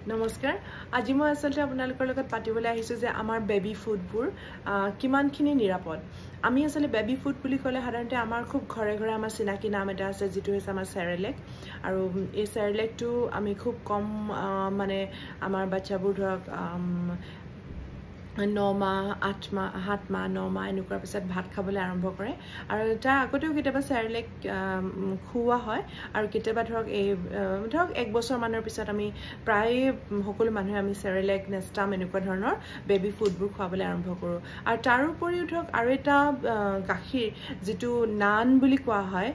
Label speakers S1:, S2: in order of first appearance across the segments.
S1: নমস্কাৰ আজি মই আসলতে আপোনালোকৰ লগত পাতিবলৈ আহিছো যে আমাৰ বেবি ফুডবোৰ কিমানখিনি নিৰাপদ আমি আসলে বেবি ফুড বুলি ক'লে সাধাৰণতে আমাৰ খুব ঘৰে ঘৰে আমাৰ চিনাকি নাম এটা আছে যেটো হৈছে আমাৰ সেৰেলেক আৰু এই সেৰেলেকটো আমি খুব কম মানে আমাৰ বাচ্চাবোৰ ধৰক 9 মাহ 8 মাহ 7 মাহ 9 মাহ এনেকুৱা পিছত ভাত খাবলৈ আৰম্ভ কৰে আৰু তাৰ আগতেও কেতিয়াবা সেৰেলেক খুওৱা হয় আৰু কেতিয়াবা ধৰক এই ধৰক 1 বছৰ মানৰ পিছত আমি প্ৰায় সকলো মানুহে আমি সেৰেলেক নেষ্টাম এনেকুৱা ধৰণৰ বেবি ফুডবোৰ খুৱাবলৈ আৰম্ভ কৰোঁ আৰু তাৰ উপৰিও ধৰক আৰু এটা গাখীৰ যেটো নান বুলি কোৱা হয়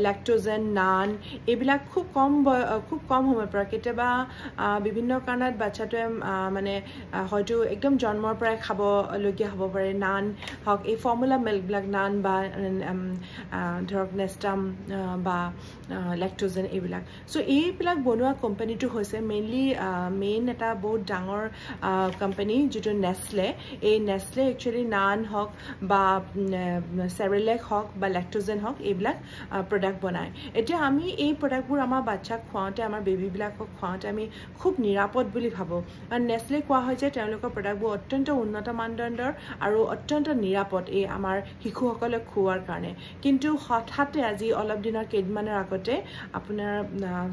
S1: ল্যাক্টোজেন নান এইবিলাক খুব কম সময়ৰ পৰা কেতিয়াবা বিভিন্ন কাৰণত বাচ্চাটোৱে মানে হয়তো একদম জন্মৰ পৰাই খাব লগিয়া হ'ব পাৰে নান হক এই ফৰ্মুলা মিল্ক ব্লাক নান বা ধৰক নেষ্টাম বা ল্যাক্টোজেন এইবিলাক সো এইবিলাক বনোৱা কোম্পানীটো হৈছে মেইন এটা বহুত ডাঙৰ কোম্পানী যেটো নেসলে এই নেসলে একচুয়ালি নান হক বা সেৰেলেক হক বা ল্যাক্টোজেন হক এইবিলাক প্ৰডাক্ট বনায় এতিয়া আমি এই প্ৰডাক্টবোৰ আমাৰ বাচ্চাক খুৱাওঁতে আমাৰ বেবিবিলাকক খুৱাওঁতে আমি খুব নিৰাপদ বুলি ভাবো আৰু নেসলে কোৱা হয় যে তেওঁলোকৰ প্ৰডাক্টবোৰ অত্যন্ত উন্নত মানদণ্ডৰ আৰু অত্যন্ত নিৰাপদ এই আমাৰ শিশুসকলক খুৱাৰ কাৰণে কিন্তু হঠাতে আজি অলপ দিনৰ কেইদিনমানৰ আগতে আপোনাৰ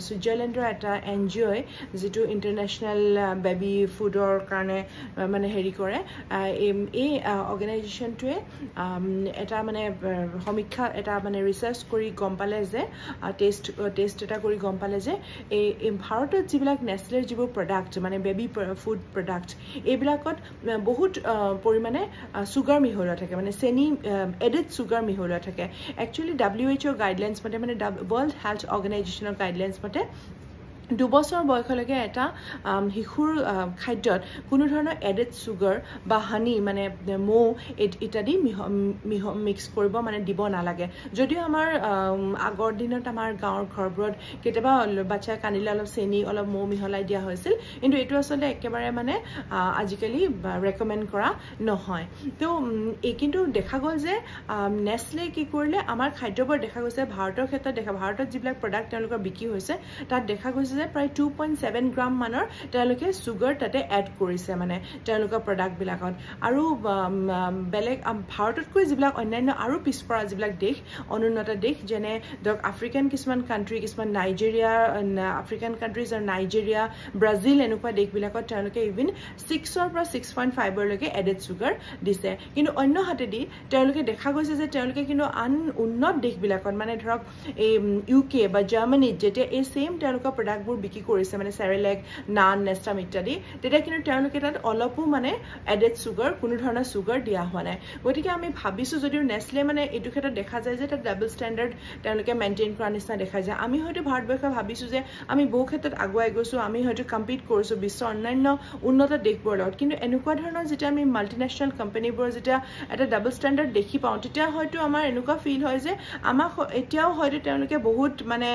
S1: সুইজাৰলেণ্ডৰ এটা এনজিঅ যেটো ইন্টাৰনেশ্যনেল বেবি ফুডৰ কাৰণে মানে হেৰি কৰে এই অৰ্গানাইজেশনটোৱে এটা মানে সমীক্ষা এটা মানে ৰিসাৰ্চ কৰি গম পালে যে টেষ্ট এটা কৰি গম পালে যে এই ভাৰতত যিবিলাক নেসলেৰ যিবোৰ প্ৰডাক্ট মানে বেবি ফুড প্ৰডাক্ট এইবিলাকত বহুত পৰিমাণে সুগাৰ মিহলোৱা থাকে মানে চেনি এডেড সুগাৰ মিহলোৱা থাকে একচুয়ালি WHO গাইডলাইনছ মতে মানে ওয়াৰ্ল্ড হেলথ অৰ্গানাইজেশনৰ গাইডলাইনছ মতে 2 বছৰ বয়সলৈকে এটা শিশুৰ খাদ্যত কোনো ধৰণৰ এডেড সুগাৰ বা হানি মানে মৌ ইত্যাদি মিক্স কৰিব মানে দিব নালাগে যদিও আমাৰ আগৰ দিনত আমাৰ গাঁৱৰ ঘৰবোৰত কেতিয়াবা বাচ্চা কান্দিলে অলপ চেনি অলপ মৌ মিহলাই দিয়া হৈছিল কিন্তু এটো আসলে একেবাৰে মানে আজিকালি ৰেকমেন্ড কৰা নহয় তো এই কিন্তু দেখা গ'ল যে নেসলে কি কৰিলে আমাৰ খাদ্যবোৰ দেখা গৈছে ভাৰতৰ ক্ষেত্ৰত ভাৰতত যিবিলাক প্ৰডাক্ট তেওঁলোকৰ বিক্ৰী হৈছে তাত দেখা গৈছে প্ৰায় 2.7 গ্ৰাম মানৰ তেওঁলোকে সুগাৰ তাতে এড কৰিছে মানে তেওঁলোকৰ প্ৰডাক্ট বিলাকত আৰু বেলেগ ভাৰততকৈ যিবিলাক অন্যান্য আৰু পিছপৰা যিবিলাক দেশ অনুন্নত দেশ যেনে ধৰক আফ্ৰিকান কিছুমান কান্ট্ৰি কিছুমান নাইজেৰিয়া আফ্ৰিকান কান্ট্ৰিজ আৰু নাইজেৰিয়া ব্ৰাজিল এনেকুৱা দেশবিলাকত তেওঁলোকে ইভিন 6 পৰা 6.5 লৈকে এডেড সুগাৰ দিছে কিন্তু অন্য হাতেদি তেওঁলোকে দেখা গৈছে যে তেওঁলোকে কিন্তু আন উন্নত দেশবিলাকত মানে ধৰক এই UK বা জাৰ্মানীত যেতিয়া এই সেম তেওঁলোকৰ প্ৰডাক্ট বিক্ৰী কৰিছে মানে সেৰেলেক নান নেষ্টাম ইত্যাদি তেতিয়া কিন্তু তেওঁলোকে তাত অলপো মানে এডেড সুগাৰ কোনো ধৰণৰ সুগাৰ দিয়া হোৱা নাই গতিকে আমি ভাবিছো যদিও নেসলে মানে এইটো ক্ষেত্ৰত দেখা যায় যে এটা ডাবল ষ্টেণ্ডাৰ্ড তেওঁলোকে মেইনটেইন কৰা নিচিনা দেখা যায় আমি হয়তো ভাৰতবৰ্ষ ভাবিছো যে আমি বহু ক্ষেত্ৰত আগুৱাই গৈছো আমি হয়তো কম্পিট কৰিছো বিশ্বৰ অন্যান্য উন্নত দেশবোৰৰ লগত কিন্তু এনেকুৱা ধৰণৰ যেতিয়া আমি মাল্টিনেশ্যনেল কোম্পানীবোৰ যেতিয়া এটা ডাবল ষ্টেণ্ডাৰ্ড দেখি পাওঁ তেতিয়া হয়তো আমাৰ এনেকুৱা ফিল হয় যে আমাক এতিয়াও হয়তো তেওঁলোকে বহুত মানে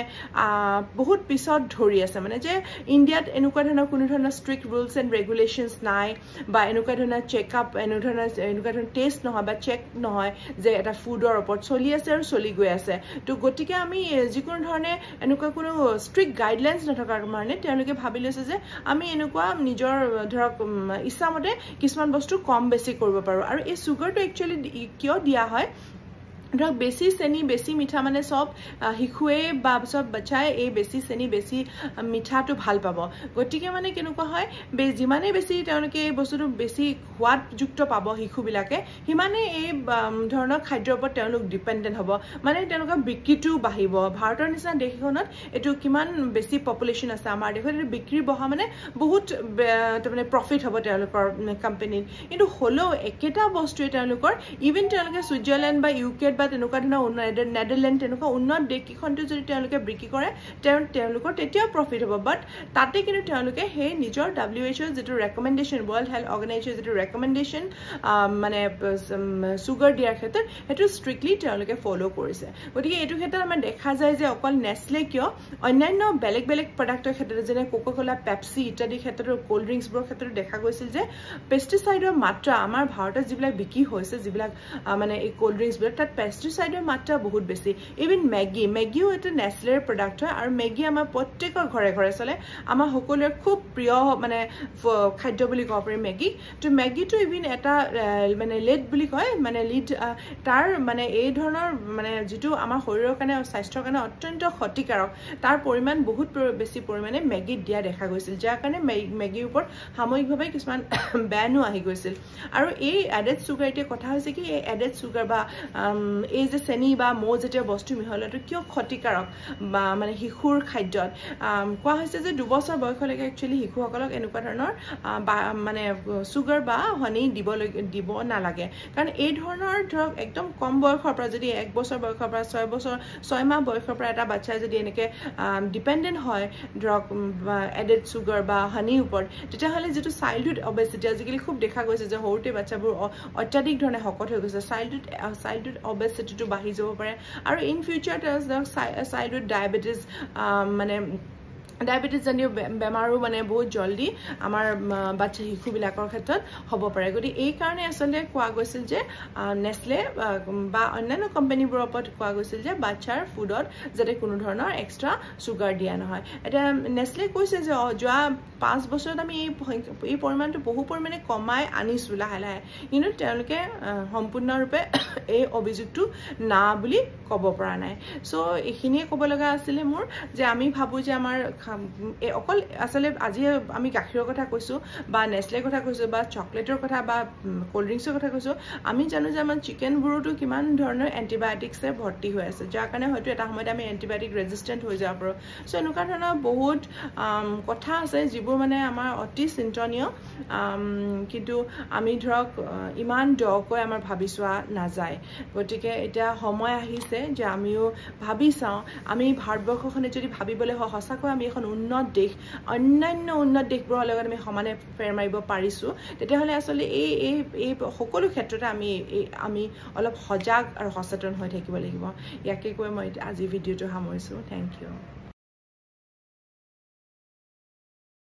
S1: বহুত পিছত ধৰি আছে মানে যে ইন্ডিয়াত এনেকুৱা ধৰণৰ কোনো ধৰণৰ ষ্ট্ৰিক্ট ৰুলছ এণ্ড ৰেগুলেশনছ নাই বা এনেকুৱা ধৰণৰ চেকআপ এনেকুৱা ধৰণৰ টেষ্ট নহয় বা চেক নহয় যে এটা ফুডৰ ওপৰত চলি আছে আৰু চলি গৈ আছে তো গতিকে আমি যিকোনো ধৰণে এনেকুৱা কোনো ষ্ট্ৰিক্ট গাইডলাইনছ নথকাৰ কাৰণে তেওঁলোকে ভাবি লৈছে যে আমি এনেকুৱা নিজৰ ধৰক ইচ্ছামতে কিছুমান বস্তু কম বেছি কৰিব পাৰো আৰু এই সুগাৰটো একচুয়ালি কিয় দিয়া হয় ধৰক বেছি চেনি বেছি মিঠা মানে সব শিশুৱে বা সব বাচ্চাই এই বেছি চেনি বেছি মিঠাটো ভাল পাব গতিকে মানে কেনেকুৱা হয় যিমানে বেছি তেওঁলোকে এই বস্তুটো বেছি সোৱাদযুক্ত পাব শিশুবিলাকে সিমানে এই ধৰণৰ খাদ্যৰ ওপৰত তেওঁলোক ডিপেন্ডেন্ট হ'ব মানে তেওঁলোকৰ বিক্ৰীটো বাঢ়িব ভাৰতৰ নিচিনা দেশখনত এটো কিমান বেছি পপুলেশন আছে আমাৰ দেশত বিক্ৰী বঢ়া মানে বহুত মানে প্ৰফিট হ'ব তেওঁলোকৰ কোম্পানীত কিন্তু হলো একেটা বস্তুৱে তেওঁলোকৰ ইভেন তেওঁলোকে সুইজাৰলেণ্ড বা UK বা তেনেকুৱা ধৰণৰ নেদাৰলেণ্ড তেনেকুৱা উন্নত দেশকেইখনটো যদি তেওঁলোকে বিক্ৰী কৰে তেওঁলোকৰ তেতিয়াও প্ৰফিট হ'ব বাট তাতে কিন্তু তেওঁলোকে সেই নিজৰ WHO যেটো ৰেকমেন্ডেশন ওয়াৰ্ল্ড হেলথ অৰ্গানাইজেশন যেটো ৰেকমেন্ডেশন মানে সুগাৰ দিয়াৰ ক্ষেত্ৰত হেতু স্ট্ৰিক্টলি তেওঁলোকে ফলো কৰিছে গতিকে এইটো ক্ষেত্ৰত আমাৰ দেখা যায় যে অকল নেসলে কিয় অন্যান্য বেলেগ প্ৰডাক্টৰ ক্ষেত্ৰত যেনে কোকা-কোলা পেপসি ইত্যাদি ক্ষেত্ৰত কোল্ড ড্ৰিংকছবোৰৰ ক্ষেত্ৰত দেখা গৈছিল যে পেষ্টিসাইডৰ মাত্ৰা আমাৰ ভাৰতত যিবিলাক বিক্ৰী হৈছে যিবিলাক মানে এই কোল্ড ড্ৰিংকছবোৰ তাত পেষ্টিচাইডৰ মাত্ৰা বহুত বেছি ইভেন মেগিও এটা নেছলেৰ প্ৰডাক্ট হয় আৰু মেগি আমাৰ প্ৰত্যেকৰ ঘৰে ঘৰে চলে আমাৰ সকলোৰে খুব প্ৰিয় মানে খাদ্য বুলি ক'ব পাৰি মেগি তো মেগিটো ইভেন এটা মানে লিড বুলি কয় মানে লিড তাৰ মানে এই ধৰণৰ মানে যেটো আমাৰ শৰীৰৰ কাৰণে স্বাস্থ্যৰ কাৰণে অত্যন্ত ক্ষতিকাৰক তাৰ পৰিমাণ বহুত বেছি পৰিমাণে মেগিত দিয়া দেখা গৈছিল যাৰ কাৰণে মেগিৰ ওপৰত সাময়িকভাৱে কিছুমান ব্যানো আহি গৈছিল আৰু এই এডেড সুগাৰ এতিয়া কথা হৈছে কি এই এডেড সুগাৰ বা এই যে চেনি বা মৌ জাতীয় বস্তু মিহলোৱাটো কিয় ক্ষতিকাৰক বা মানে শিশুৰ খাদ্যত কোৱা হৈছে যে 2 বছৰ বয়সলৈকে একচুয়ালি শিশুসকলক এনেকুৱা ধৰণৰ মানে সুগাৰ বা হনি দিব নালাগে কাৰণ এই ধৰণৰ ধৰক একদম কম বয়সৰ পৰা যদি 1 বছৰ বয়সৰ পৰা 6 মাহ বয়সৰ পৰা এটা বাচ্চা যদি এনেকে ডিপেন্ডেন্ট হয় ধৰক এডেড সুগাৰ বা হনিৰ ওপৰত তেতিয়াহ'লে যেটো চাইল্ডহুড অবেসিটি আজিকালি খুব দেখা গৈছে যে সৰুতে বাচ্চাবোৰ অত্যাধিক ধৰণে শকত হৈ গৈছে চাইল্ডহুড অবেসিটিটো বাঢ়ি যাব পাৰে আৰু ইন ফিউচাৰ চাইল্ডহুড ডায়াবেটিস মানে ডায়াবেটিস জাতীয় বেমাৰো মানে বহুত জলদি আমাৰ বাচ্চা শিশুবিলাকৰ ক্ষেত্ৰত হ'ব পাৰে গতি এই কাৰণে আসলে কোৱা গৈছিল যে নেছলে বা অন্যান্য কোম্পানীবোৰৰ ওপৰত কোৱা গৈছিল যে বাচ্চাৰ ফুডত যাতে কোনো ধৰণৰ এক্সট্ৰা সুগাৰ দিয়া নহয় এটা নেছলে কৈছে যে যোৱা 5 বছৰত আমি এই পৰিমাণটো বহু পৰিমাণে কমাই আনিছো লাহে লাহে কিন্তু তেওঁলোকে সম্পূৰ্ণৰূপে এই অভিযোগটো না বুলি ক'ব পৰা নাই সো এইখিনিয়ে ক'ব লগা আছিল মোৰ যে আমি ভাবো যে আমাৰ অকল আসলে আজি আমি গাখীৰৰ কথা কৈছো বা নেছলে কথা কৈছো বা চকলেটৰ কথা বা কোল্ড ড্ৰিংকছৰ কথা কৈছো আমি জানো যে আমাৰ চিকেন বুৰুটো কিমান ধৰণৰ এন্টিবায়োটিক্সে ভৰ্তি হৈ আছে যাৰ কাৰণে হয়তো এটা সময়ত আমি এন্টিবায়োটিক ৰেজিস্ট্যান্ট হৈ যাব পাৰো সো এনেকুৱা ধৰণৰ বহুত কথা আছে যিবোৰ মানে আমাৰ অতি চিন্তনীয় কিন্তু আমি ধৰক ইমান দকৈ আমাৰ ভাবি চোৱা নাযায় গতিকে এটা সময় আহিছে যে আমিও ভাবি চাও আমি ভাৰতবৰ্ষখনে যদি ভাবিবলৈ হয় সঁচাকৈ আমি এখন উন্নত দেশ অন্যান্য উন্নত দেশবোৰৰ লগত আমি সমানে ফেৰ মাৰিব পাৰিছো তেতিয়াহ'লে আসলে এই সকলো ক্ষেত্ৰতে আমি অলপ সজাগ আৰু সচেতন হৈ থাকিব লাগিব ইয়াকে কৈ মই আজি ভিডিঅ'টো সামৰিছো থ্যাংক ইউ